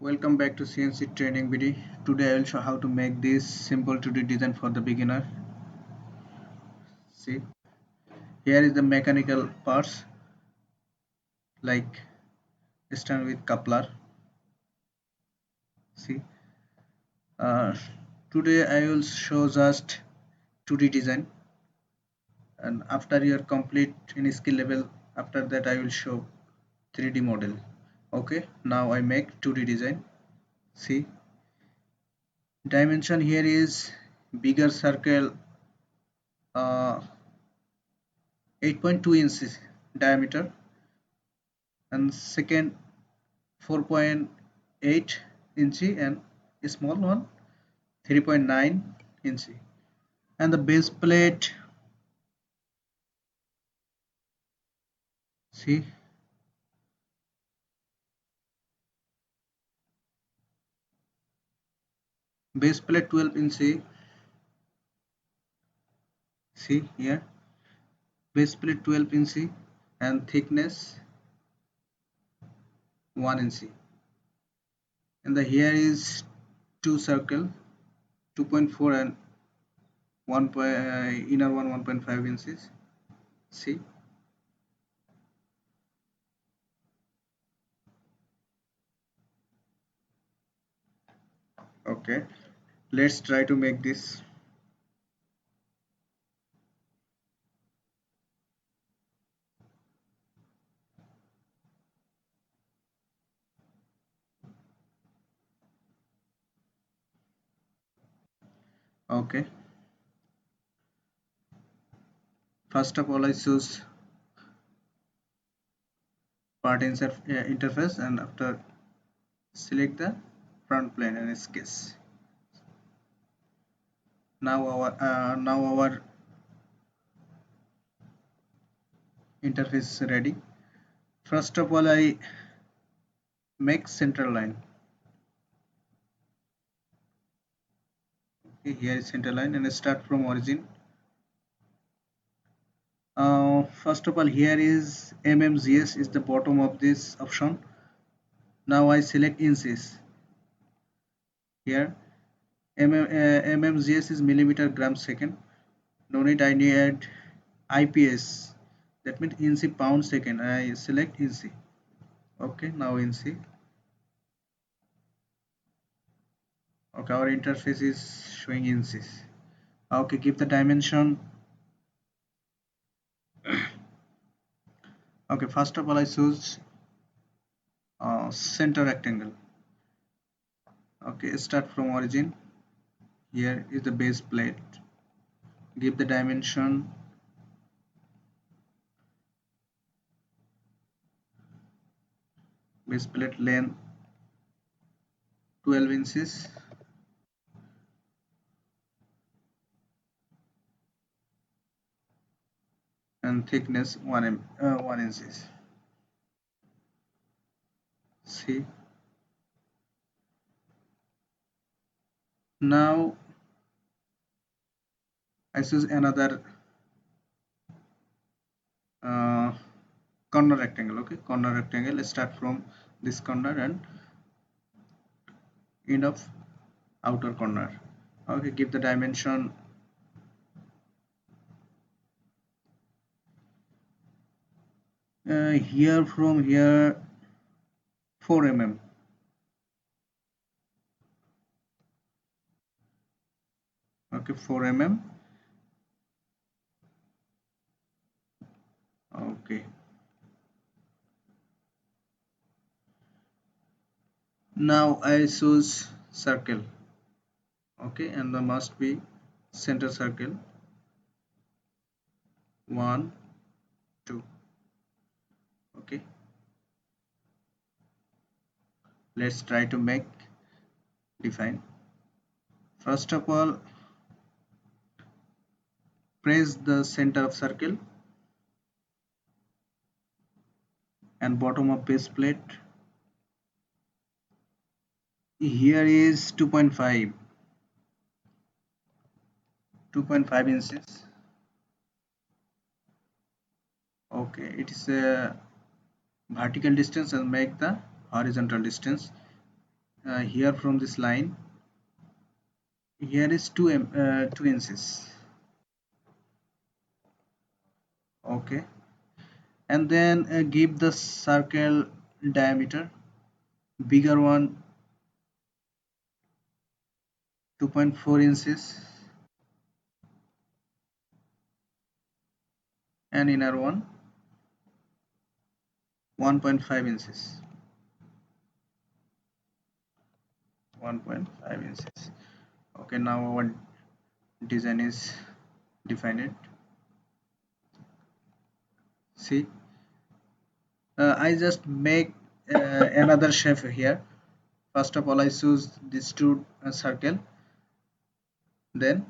Welcome back to CNC Training BD. Today I will show how to make this simple 2D design for the beginner. See, here is the mechanical parts like stand with coupler. See, uh, today I will show just 2D design, and after you are complete in skill level, after that I will show 3D model. Okay, now I make 2D design. See, dimension here is bigger circle, uh, 8.2 inches diameter, and second 4.8 inch and a small one 3.9 inch, and the base plate, see, base plate 12 inch, see here, base plate 12 inch and thickness 1 inch, and the here is two circle 2.4 and 1 inner one 1.5 inches. See, okay, let's try to make this. Okay, first of all I choose part insert interface, and after select the front plane and sketch. Now our interface is ready. First of all I make center line. Okay, here is center line and I start from origin. First of all, here is mmgs is the bottom of this option. Now I select inches. Here mmgs is millimeter gram second. No need, I need ips, that means inch pound second. I select inch. Okay, now inch. Okay, our interface is showing inches. Okay, give the dimension. Okay, first of all I choose center rectangle. Okay, start from origin. Here is the base plate. Give the dimension. Base plate length 12 inches and thickness 1 inches. See, now I choose another uh, corner rectangle. Okay, corner rectangle, start from this corner and end of outer corner. Okay, give the dimension. Here from here 4 mm. Okay, 4 mm. Okay, now I choose circle. Okay, and there must be center circle 1 2. Okay, let's try to make define. First of all, press the center of circle and bottom of base plate. Here is 2.5 inches. Okay, it is a vertical distance, and make the horizontal distance here from this line, here is 2 inches. Okay, and then give the circle diameter, bigger one 2.4 inches and inner one 1.5 inches. 1.5 inches. Okay, now our design is defined. See, I just make another shape here. First of all, I choose this two circle, then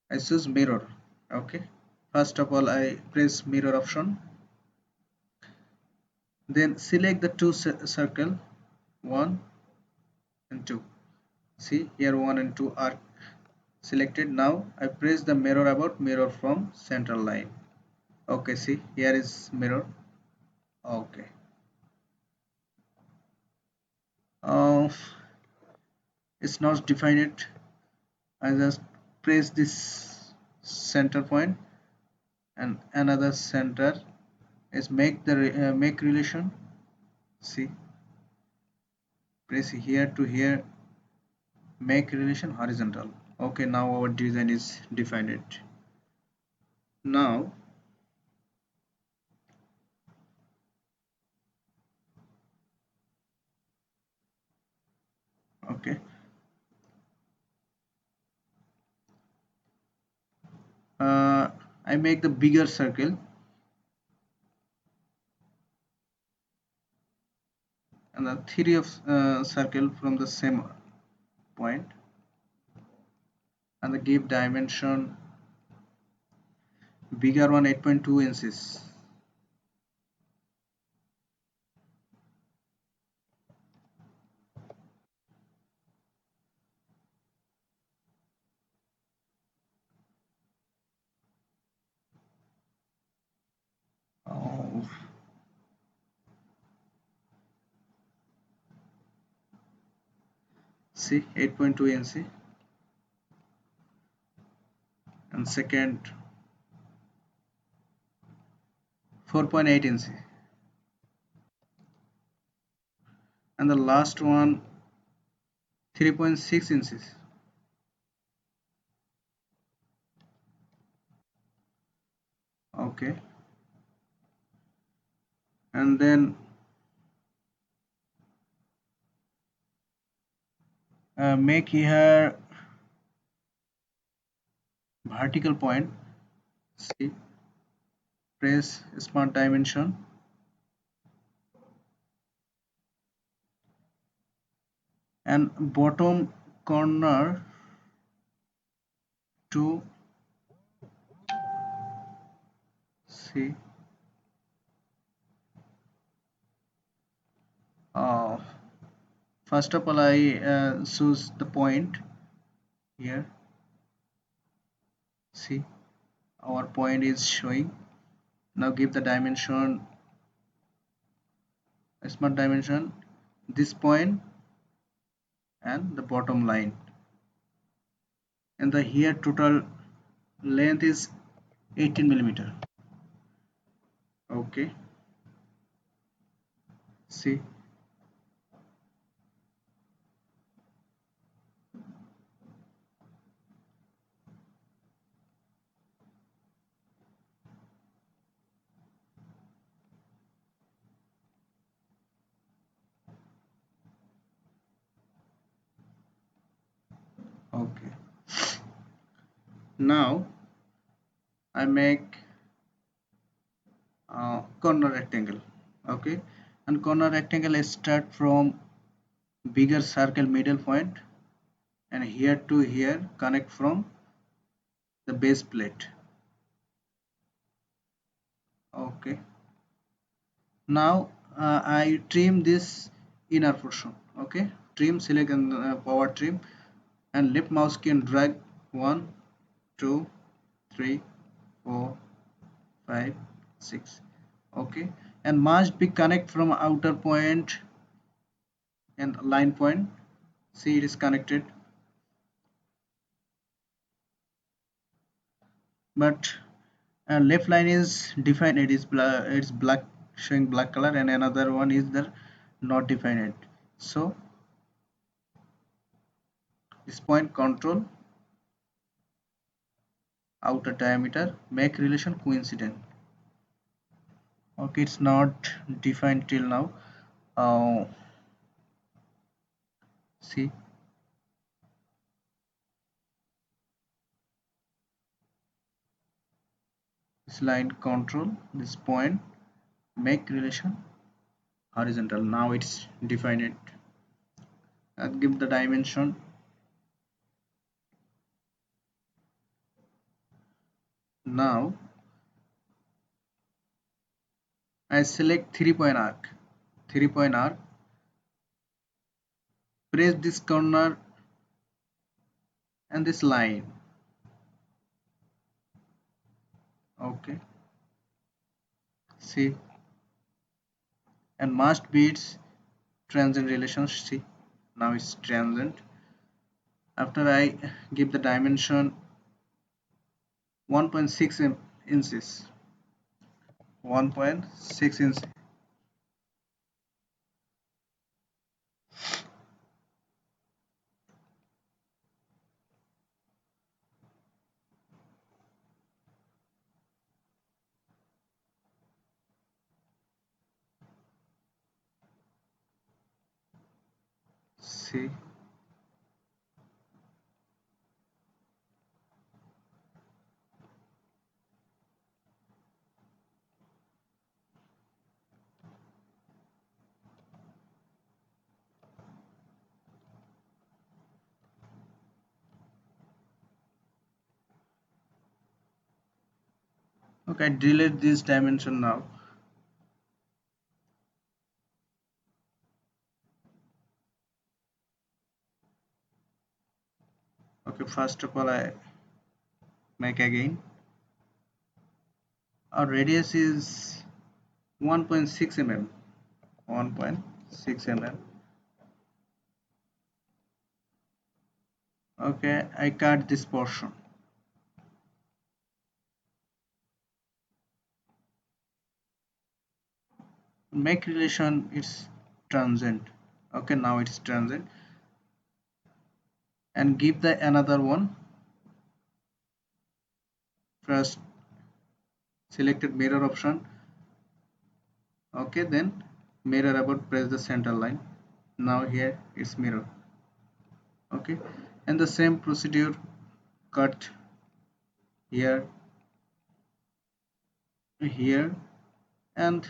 I choose mirror. Okay, first of all, I press mirror option, then select the two circle, 1 and 2. See, here 1 and 2 are selected. Now I press the mirror about mirror from central line. Okay, see, here is mirror. Okay. uh, it's not defined. I just press this center point and another center is make the make relation. See, press here to here, make relation horizontal. Okay, now our design is defined. Now, okay, I make the bigger circle and the theory of circle from the same point, and the give dimension bigger one 8.2 inches. Oh, see, 8.2 inch, and second 4.8 inch, and the last one 3.6 inches. Okay, and then make here vertical point. See, press smart dimension and bottom corner to, see, uh, first of all I choose the point here. See, our point is showing. Now give the dimension, smart dimension, this point and the bottom line, and the here total length is 18 millimeter. Okay, see, okay. Now I make corner rectangle. Okay, and corner rectangle start from bigger circle middle point and here to here connect from the base plate. Okay, now I trim this inner portion. Okay, trim, select and power trim, and left mouse can drag 1 2 3 4 5 6. Okay, and must be connect from outer point and line point, see it is connected, but left line is defined, it's black, showing black color, and another one is the not defined. So this point control outer diameter make relation coincident. Okay, it's not defined till now. uh, See, this line control this point make relation horizontal, now it's defined. Give the dimension. Now I select 3 point arc. 3 point arc, press this corner and this line. Okay, see, and must be its transient relations. See, now it's transient. After I give the dimension 1.6 inches. 1.6 inches. See, okay, delete this dimension now. Okay, first of all I make again. Our radius is 1.6 mm. 1.6 mm. Okay, I cut this portion. Make relation is transient. Okay, now it's transient, and give the another one. First selected mirror option. Okay, then mirror about, press the center line. Now here it's mirror. Okay, and the same procedure, cut here, here, and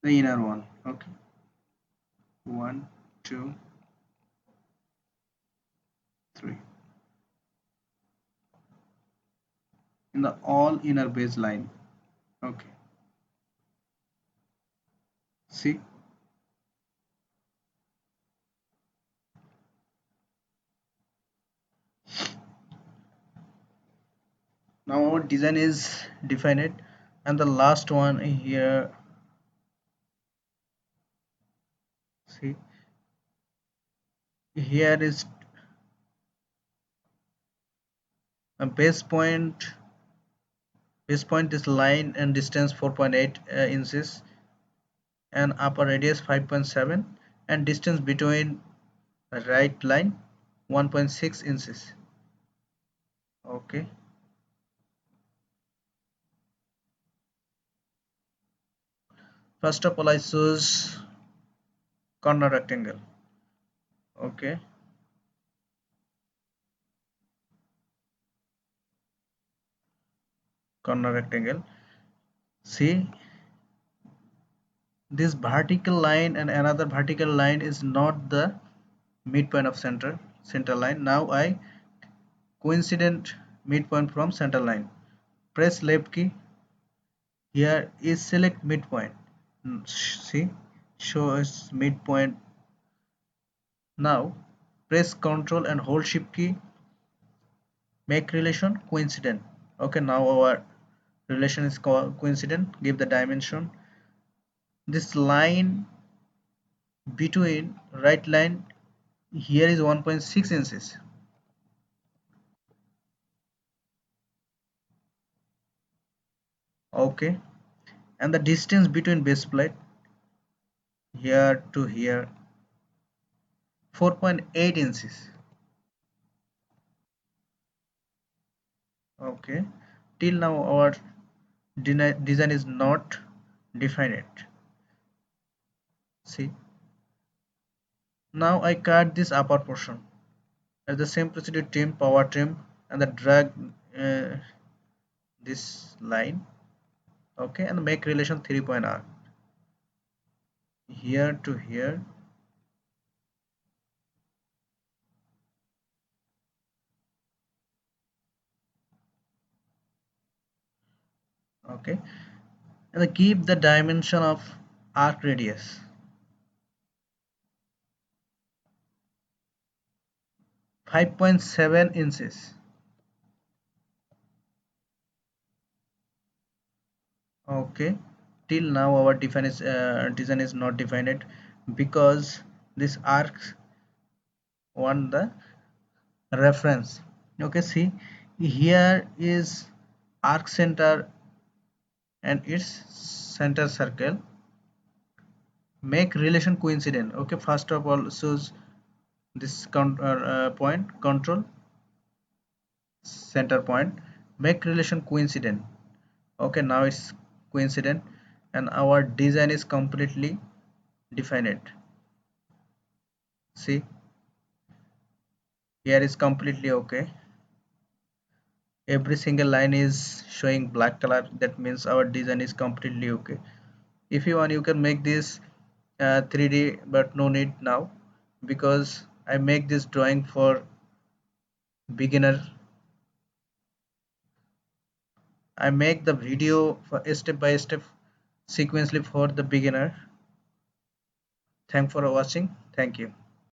the inner one. Okay, 1, 2, 3, in the all inner baseline. Okay, see, now our design is defined, and the last one here. See, here is a base point is line and distance 4.8 inches, and upper radius 5.7, and distance between right line 1.6 inches. Okay, first of all I choose corner rectangle. Okay, corner rectangle. See, this vertical line and another vertical line is not the midpoint of center line. Now I coincident midpoint from center line. Press left key. Here is select midpoint. See, shows midpoint. Now press Ctrl and hold Shift key. Make relation coincident. Okay, now our relation is coincident. Give the dimension. This line between right line here is 1.6 inches. Okay, and the distance between base plate here to here 4.8 inches. Okay, till now our design is not defined. See, now I cut this upper portion. At the same procedure, trim, power trim, and the drag uh, this line. Okay, and make relation 3 point arc here to here. Okay, and then keep the dimension of arc radius 5.7 inches. Okay, till now our design is not defined because this arcs want the reference. Okay, see, here is arc center and its center circle. Make relation coincident. Okay, first of all choose this point, control center point, make relation coincident. Okay, now it's coincident and our design is completely defined. See, here is completely okay. Every single line is showing black color, that means our design is completely okay. If you want you can make this 3D, but no need now because I make this drawing for beginner. I make the video for step by step sequentially for the beginner. Thanks for watching. Thank you.